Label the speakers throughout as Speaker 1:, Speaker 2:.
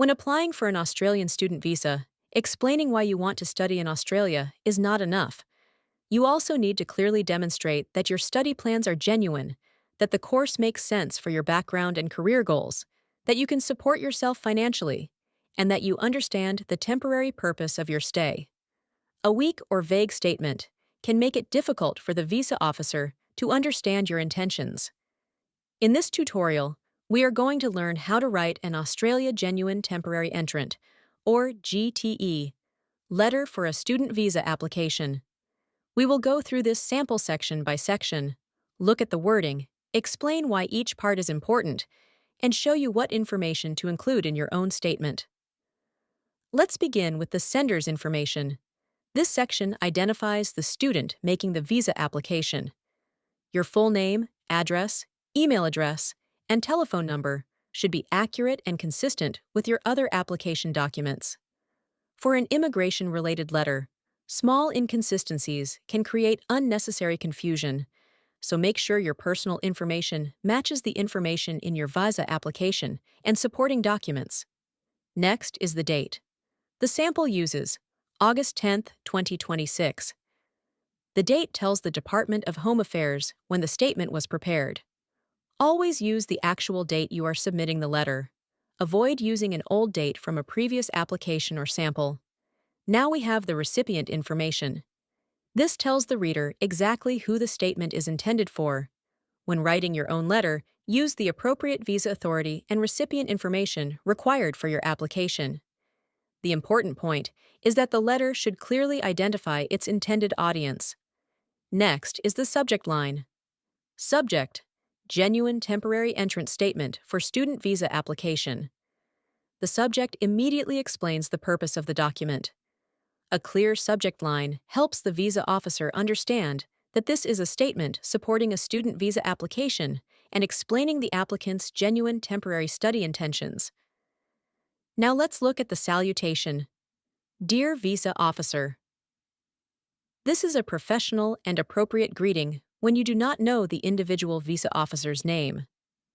Speaker 1: When applying for an Australian student visa, explaining why you want to study in Australia is not enough. You also need to clearly demonstrate that your study plans are genuine, that the course makes sense for your background and career goals, that you can support yourself financially, and that you understand the temporary purpose of your stay. A weak or vague statement can make it difficult for the visa officer to understand your intentions. In this tutorial, we are going to learn how to write an Australia Genuine Temporary Entrant, or GTE, letter for a student visa application. We will go through this sample section by section, look at the wording, explain why each part is important, and show you what information to include in your own statement. Let's begin with the sender's information. This section identifies the student making the visa application. Your full name, address, email address, and telephone number should be accurate and consistent with your other application documents. For an immigration-related letter, small inconsistencies can create unnecessary confusion, so make sure your personal information matches the information in your visa application and supporting documents. Next is the date. The sample uses August 10, 2026. The date tells the Department of Home Affairs when the statement was prepared. Always use the actual date you are submitting the letter. Avoid using an old date from a previous application or sample. Now we have the recipient information. This tells the reader exactly who the statement is intended for. When writing your own letter, use the appropriate visa authority and recipient information required for your application. The important point is that the letter should clearly identify its intended audience. Next is the subject line. Subject: Genuine Temporary Entrant Statement for Student Visa Application. The subject immediately explains the purpose of the document. A clear subject line helps the visa officer understand that this is a statement supporting a student visa application and explaining the applicant's genuine temporary study intentions. Now let's look at the salutation. Dear Visa Officer. This is a professional and appropriate greeting when you do not know the individual visa officer's name.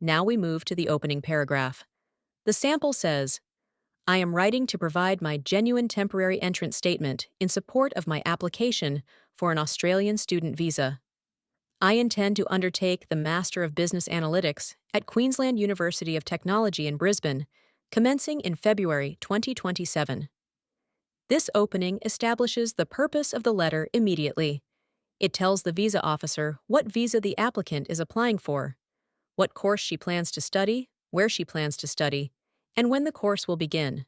Speaker 1: Now we move to the opening paragraph. The sample says, I am writing to provide my genuine temporary entrant statement in support of my application for an Australian student visa. I intend to undertake the Master of Business Analytics at Queensland University of Technology in Brisbane, commencing in February 2027. This opening establishes the purpose of the letter immediately. It tells the visa officer what visa the applicant is applying for, what course she plans to study, where she plans to study, and when the course will begin.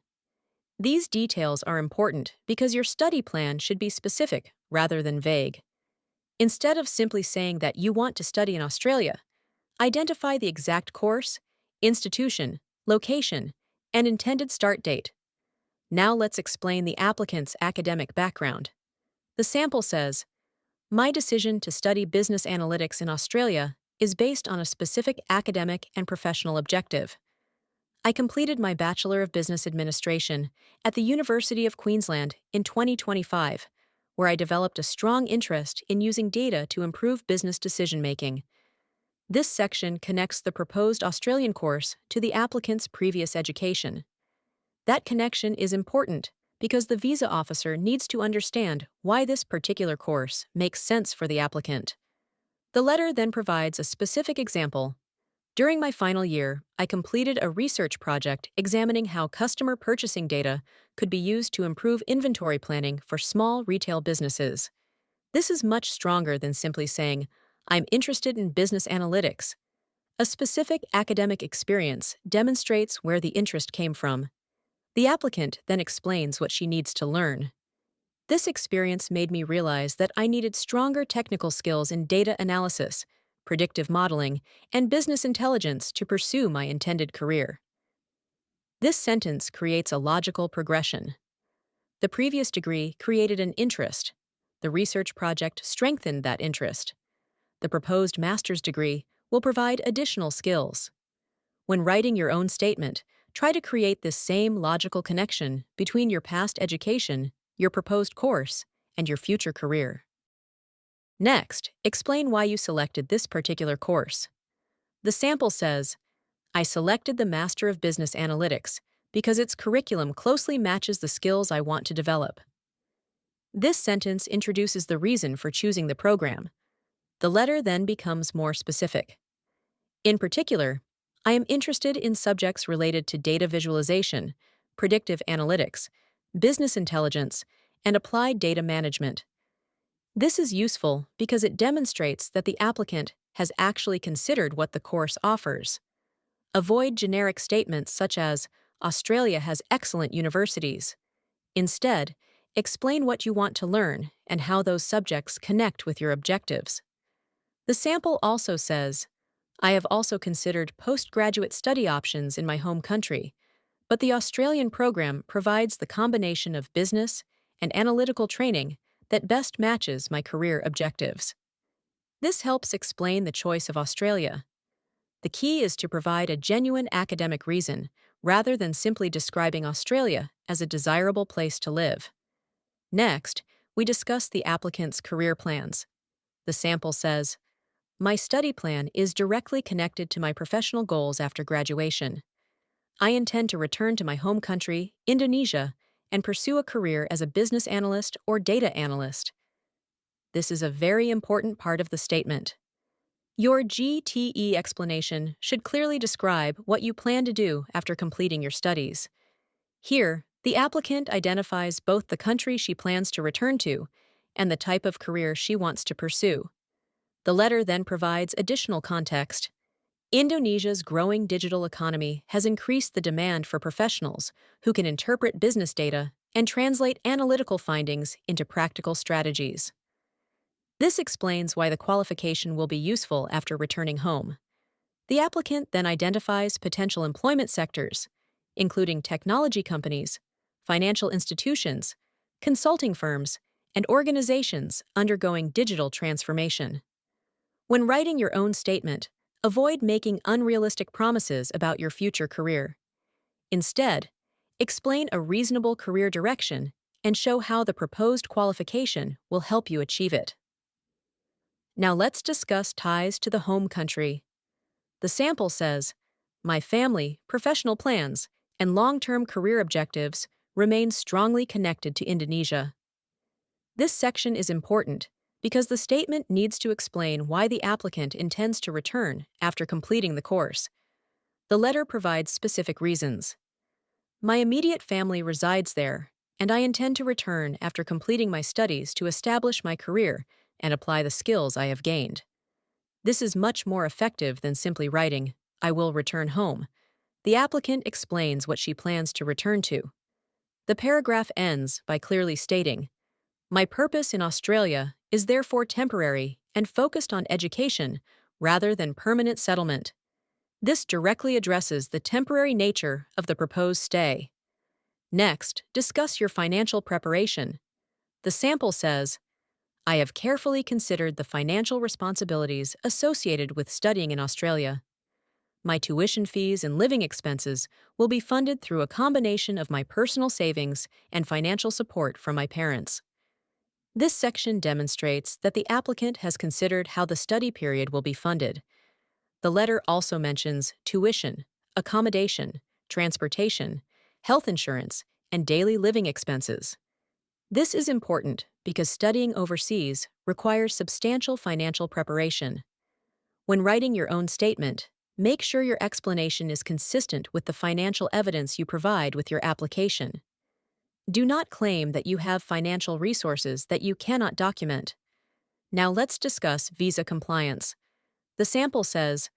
Speaker 1: These details are important because your study plan should be specific rather than vague. Instead of simply saying that you want to study in Australia, identify the exact course, institution, location, and intended start date. Now let's explain the applicant's academic background. The sample says, my decision to study business analytics in Australia is based on a specific academic and professional objective. I completed my Bachelor of Business Administration at the University of Queensland in 2025, where I developed a strong interest in using data to improve business decision-making. This section connects the proposed Australian course to the applicant's previous education. That connection is important because the visa officer needs to understand why this particular course makes sense for the applicant. The letter then provides a specific example. During my final year, I completed a research project examining how customer purchasing data could be used to improve inventory planning for small retail businesses. This is much stronger than simply saying, I'm interested in business analytics. A specific academic experience demonstrates where the interest came from. The applicant then explains what she needs to learn. This experience made me realize that I needed stronger technical skills in data analysis, predictive modeling, and business intelligence to pursue my intended career. This sentence creates a logical progression. The previous degree created an interest. The research project strengthened that interest. The proposed master's degree will provide additional skills. When writing your own statement, try to create this same logical connection between your past education, your proposed course, and your future career. Next, explain why you selected this particular course. The sample says, I selected the Master of Business Analytics because its curriculum closely matches the skills I want to develop. This sentence introduces the reason for choosing the program. The letter then becomes more specific. In particular, I am interested in subjects related to data visualization, predictive analytics, business intelligence, and applied data management. This is useful because it demonstrates that the applicant has actually considered what the course offers. Avoid generic statements such as, Australia has excellent universities. Instead, explain what you want to learn and how those subjects connect with your objectives. The sample also says, I have also considered postgraduate study options in my home country, but the Australian program provides the combination of business and analytical training that best matches my career objectives. This helps explain the choice of Australia. The key is to provide a genuine academic reason rather than simply describing Australia as a desirable place to live. Next, we discuss the applicant's career plans. The sample says, my study plan is directly connected to my professional goals after graduation. I intend to return to my home country, Indonesia, and pursue a career as a business analyst or data analyst. This is a very important part of the statement. Your GTE explanation should clearly describe what you plan to do after completing your studies. Here, the applicant identifies both the country she plans to return to and the type of career she wants to pursue. The letter then provides additional context. Indonesia's growing digital economy has increased the demand for professionals who can interpret business data and translate analytical findings into practical strategies. This explains why the qualification will be useful after returning home. The applicant then identifies potential employment sectors, including technology companies, financial institutions, consulting firms, and organizations undergoing digital transformation. When writing your own statement, avoid making unrealistic promises about your future career. Instead, explain a reasonable career direction and show how the proposed qualification will help you achieve it. Now let's discuss ties to the home country. The sample says, my family, professional plans, and long-term career objectives remain strongly connected to Indonesia. This section is important because the statement needs to explain why the applicant intends to return after completing the course. The letter provides specific reasons. My immediate family resides there, and I intend to return after completing my studies to establish my career and apply the skills I have gained. This is much more effective than simply writing, I will return home. The applicant explains what she plans to return to. The paragraph ends by clearly stating, my purpose in Australia is therefore temporary and focused on education rather than permanent settlement. This directly addresses the temporary nature of the proposed stay. Next, discuss your financial preparation. The sample says, I have carefully considered the financial responsibilities associated with studying in Australia. My tuition fees and living expenses will be funded through a combination of my personal savings and financial support from my parents. This section demonstrates that the applicant has considered how the study period will be funded. The letter also mentions tuition, accommodation, transportation, health insurance, and daily living expenses. This is important because studying overseas requires substantial financial preparation. When writing your own statement, make sure your explanation is consistent with the financial evidence you provide with your application. Do not claim that you have financial resources that you cannot document. Now let's discuss visa compliance. The sample says,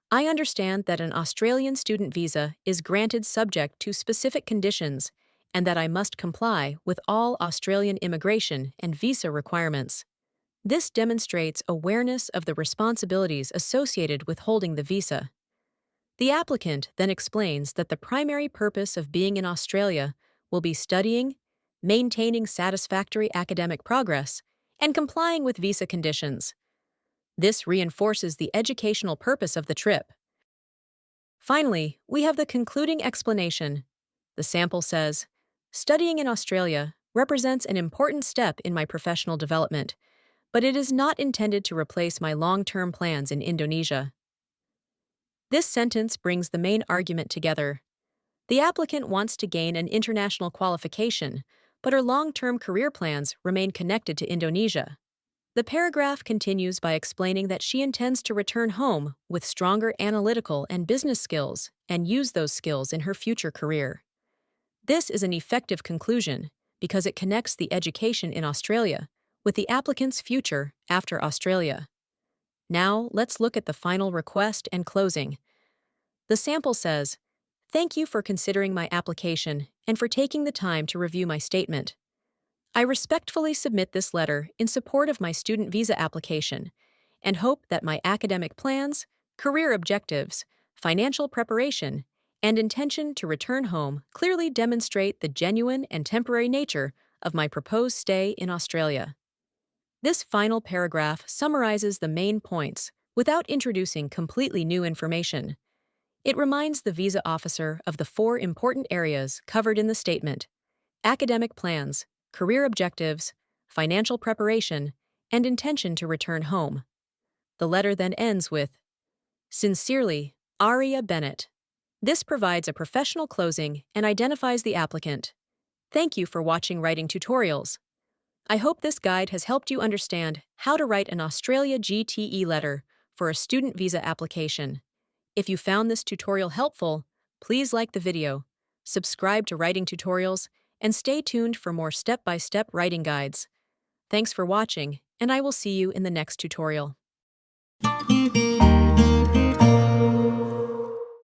Speaker 1: I understand that an Australian student visa is granted subject to specific conditions and that I must comply with all Australian immigration and visa requirements. This demonstrates awareness of the responsibilities associated with holding the visa. The applicant then explains that the primary purpose of being in Australia will be studying, maintaining satisfactory academic progress, and complying with visa conditions. This reinforces the educational purpose of the trip. Finally, we have the concluding explanation. The sample says, studying in Australia represents an important step in my professional development, but it is not intended to replace my long-term plans in Indonesia. This sentence brings the main argument together. The applicant wants to gain an international qualification, but her long-term career plans remain connected to Indonesia. The paragraph continues by explaining that she intends to return home with stronger analytical and business skills and use those skills in her future career. This is an effective conclusion because it connects the education in Australia with the applicant's future after Australia. Now, let's look at the final request and closing. The sample says, "Thank you for considering my application and for taking the time to review my statement. I respectfully submit this letter in support of my student visa application and hope that my academic plans, career objectives, financial preparation, and intention to return home clearly demonstrate the genuine and temporary nature of my proposed stay in Australia." This final paragraph summarizes the main points without introducing completely new information. It reminds the visa officer of the four important areas covered in the statement: academic plans, career objectives, financial preparation, and intention to return home. The letter then ends with, "Sincerely, Aria Bennett." This provides a professional closing and identifies the applicant. Thank you for watching Writing Tutorials. I hope this guide has helped you understand how to write an Australia GTE letter for a student visa application. If you found this tutorial helpful, please like the video, subscribe to Writing Tutorials, and stay tuned for more step-by-step writing guides. Thanks for watching, and I will see you in the next tutorial.